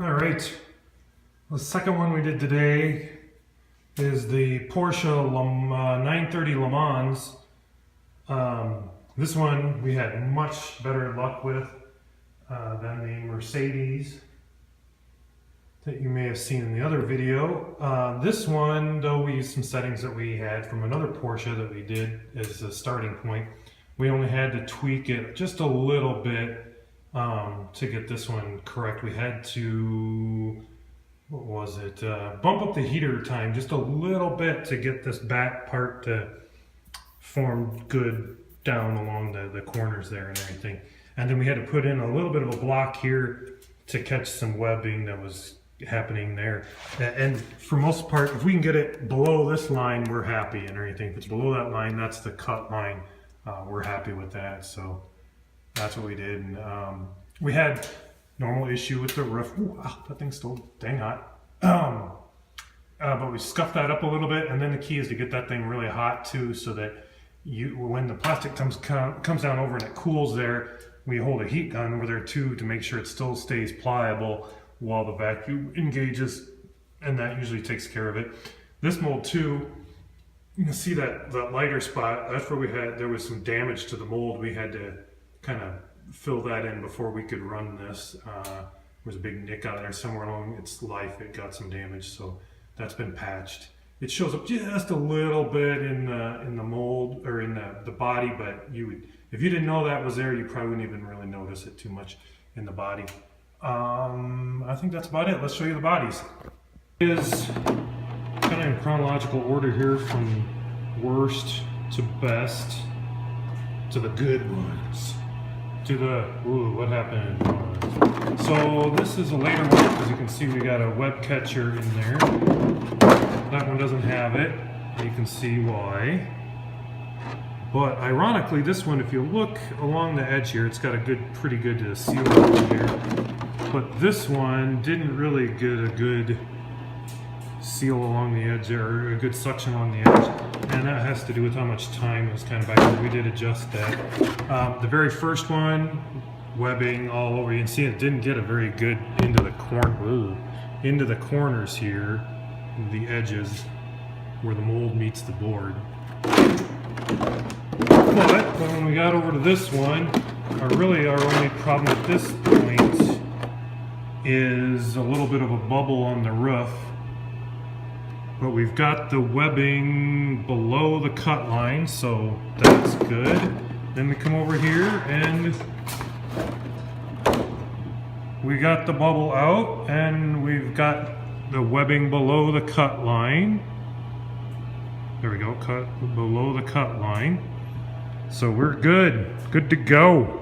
All right, the second one we did today is the Porsche 930 Lemans. This one we had much better luck with than the Mercedes that you may have seen in the other video. This one, though, we used some settings that we had from another Porsche that we did as a starting point. We only had to tweak it just a little bit to get this one correct. We had to, what was it, bump up the heater time just a little bit to get this back part to form good down along the corners there and everything. And then we had to put in a little bit of a block here to catch some webbing that was happening there. And for most part, if we can get it below this line, we're happy and everything. If it's below that line, that's the cut line. We're happy with that. So that's what we did. And we had normal issue with the roof. Ooh, wow, that thing's still dang hot. But we scuffed that up a little bit, and then the key is to get that thing really hot too, so that when the plastic comes down over and it cools there, we hold a heat gun over there too to make sure it still stays pliable while the vacuum engages, and that usually takes care of it. This mold too, you can see that lighter spot. That's where there was some damage to the mold. We had to kind of fill that in before we could run this. There was a big nick out there somewhere along its life. It got some damage, so that's been patched. It shows up just a little bit in the mold or in the body, but if you didn't know that was there, you probably wouldn't even really notice it too much in the body. I think that's about it. Let's show you the bodies. It is kind of in chronological order here from worst to best to the good ones. To the, ooh, what happened? So this is a later one, because you can see we got a web catcher in there. That one doesn't have it. You can see why. But ironically, this one, if you look along the edge here, it's got a pretty good seal over here. But this one didn't really get a good seal along the edge there, or a good suction along the edge. And that has to do with how much time it was kind of back there. We did adjust that. The very first one, webbing all over. You can see it didn't get a very good into the corners here, the edges where the mold meets the board. But when we got over to this one, our only problem at this point is a little bit of a bubble on the roof. But we've got the webbing below the cut line, so that's good. Then we come over here and we got the bubble out, and we've got the webbing below the cut line. There we go, cut below the cut line. So we're good to go.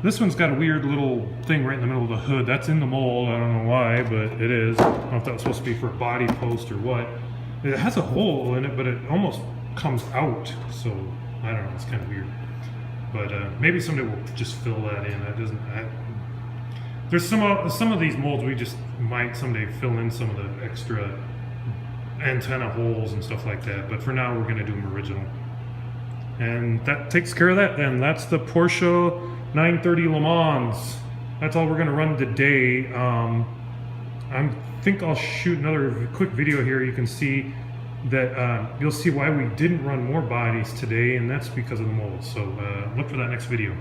This one's got a weird little thing right in the middle of the hood. That's in the mold. I don't know why, but it is. I don't know if that was supposed to be for a body post or what. It has a hole in it, but it almost comes out. So I don't know. It's kind of weird. But maybe someday we'll just fill that in. That doesn't. There's some of these molds we just might someday fill in some of the extra antenna holes and stuff like that. But for now, we're going to do them original. And that takes care of that. Then that's the Porsche 930 Lemans. That's all we're going to run today. I think I'll shoot another quick video here. You can see that you'll see why we didn't run more bodies today, and that's because of the mold. So look for that next video.